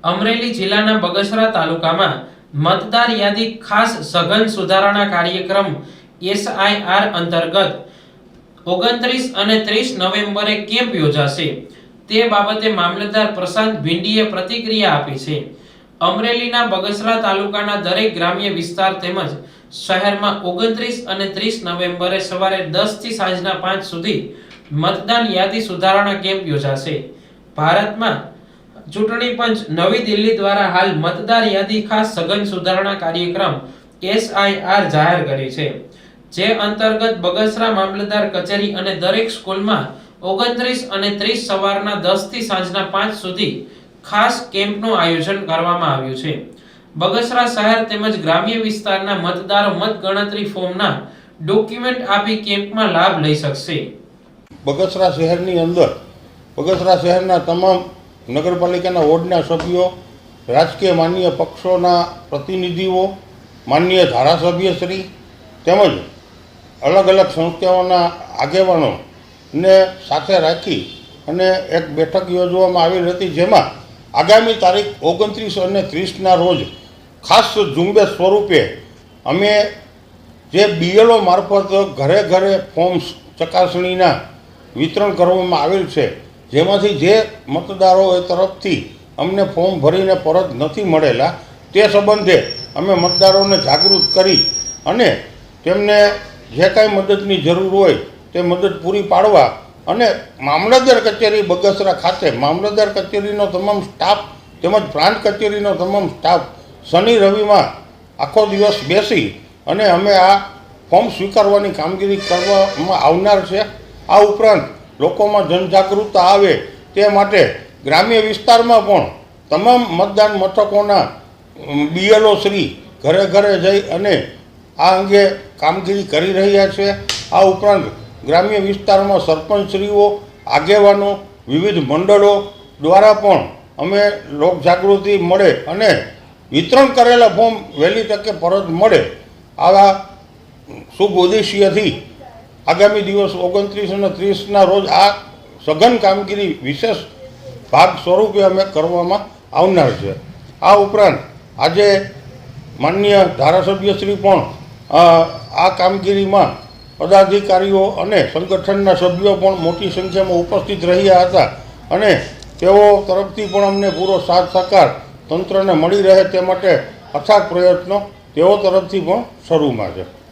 અમરેલી જિલ્લાના બગસરા તાલુકામાં મતદાર યાદી ખાસ સઘન સુધારણા કાર્યક્રમ SIR અંતર્ગત 29 અને 30 નવેમ્બરે કેમ્પ યોજાશે તે બાબતે મામલતદાર પ્રશાંત ભીંડીએ પ્રતિક્રિયા આપી છે। અમરેલીના બગસરા તાલુકાના દરેક ગ્રામ્ય વિસ્તાર તેમજ શહેરમાં 29 અને 30 નવેમ્બરે સવારે 10 થી સાંજના 5 સુધી મતદાન યાદી સુધારણા કેમ્પ યોજાશે। ભારતમાં ચૂંટણી પંચ નવી દિલ્હી દ્વારા હાલ મતદાર યાદી ખાસ સઘન સુધારણા કાર્યક્રમ SIR જાહેર કરી છે, જે અંતર્ગત બગસરા મામલતદાર કચેરી અને દરેક સ્કૂલમાં 29 અને 30 સવારના 10 થી સાંજના 5 સુધી ખાસ કેમ્પનું આયોજન કરવામાં આવ્યું છે। બગસરા શહેર તેમજ ગ્રામ્ય વિસ્તારના મતદારો મતગણતરી ફોર્મના ડોક્યુમેન્ટ આપી કેમ્પમાં લાભ લઈ શકશે। બગસરા શહેરની અંદર બગસરા શહેરના તમામ નગરપાલિકાના વોર્ડના સભ્યો, રાજકીય માન્ય પક્ષોના પ્રતિનિધિઓ, માન્ય ધારાસભ્યશ્રી તેમજ અલગ અલગ સંસ્થાઓના આગેવાનોને સાથે રાખી અને એક બેઠક યોજવામાં આવેલ હતી, જેમાં આગામી તારીખ 29 અને 30ના રોજ ખાસ ઝુંબેશ સ્વરૂપે અમે જે BLO મારફત ઘરે ઘરે ફોર્મ્સ ચકાસણીના વિતરણ કરવામાં આવેલ છે, જેમાંથી જે મતદારો તરફથી અમને ફોર્મ ભરીને પરત નથી મળેલા તે સંબંધે અમે મતદારોને જાગૃત કરી અને તેમને જે કાંઈ મદદની જરૂર હોય તે મદદ પૂરી પાડવા અને મામલતદાર કચેરી બગસરા ખાતે મામલતદાર કચેરીનો તમામ સ્ટાફ તેમજ પ્રાંત કચેરીનો તમામ સ્ટાફ શનિ રવિમાં આખો દિવસ બેસી અને અમે આ ફોર્મ સ્વીકારવાની કામગીરી કરવામાં આવનાર છે। આ ઉપરાંત લોકોમાં જનજાગૃતતા આવે તે માટે ગ્રામ્ય વિસ્તારમાં પણ તમામ મતદાન મથકોના BLO શ્રી ઘરે ઘરે જઈ અને આ અંગે કામગીરી કરી રહ્યા છે। આ ઉપરાંત ગ્રામ્ય વિસ્તારમાં સરપંચશ્રીઓ, આગેવાનો, વિવિધ મંડળો દ્વારા પણ અમે લોકજાગૃતિ મળે અને વિતરણ કરેલા ફોર્મ વહેલી તકે પરત મળે આવા શુભ ઉદ્દેશ્યથી આગામી દિવસ 29 અને 30ના રોજ આ સઘન કામગીરી વિશેષ ભાગ સ્વરૂપે અમે કરવામાં આવનાર છે। આ ઉપરાંત આજે માન્ય ધારાસભ્યશ્રી પણ આ કામગીરીમાં પદાધિકારીઓ અને સંગઠનના સભ્યો પણ મોટી સંખ્યામાં ઉપસ્થિત રહ્યા હતા અને તેઓ તરફથી પણ અમને પૂરો સાથ સહકાર તંત્રને મળી રહે તે માટે અથાગ પ્રયત્નો તેઓ તરફથી પણ શરૂમાં છે।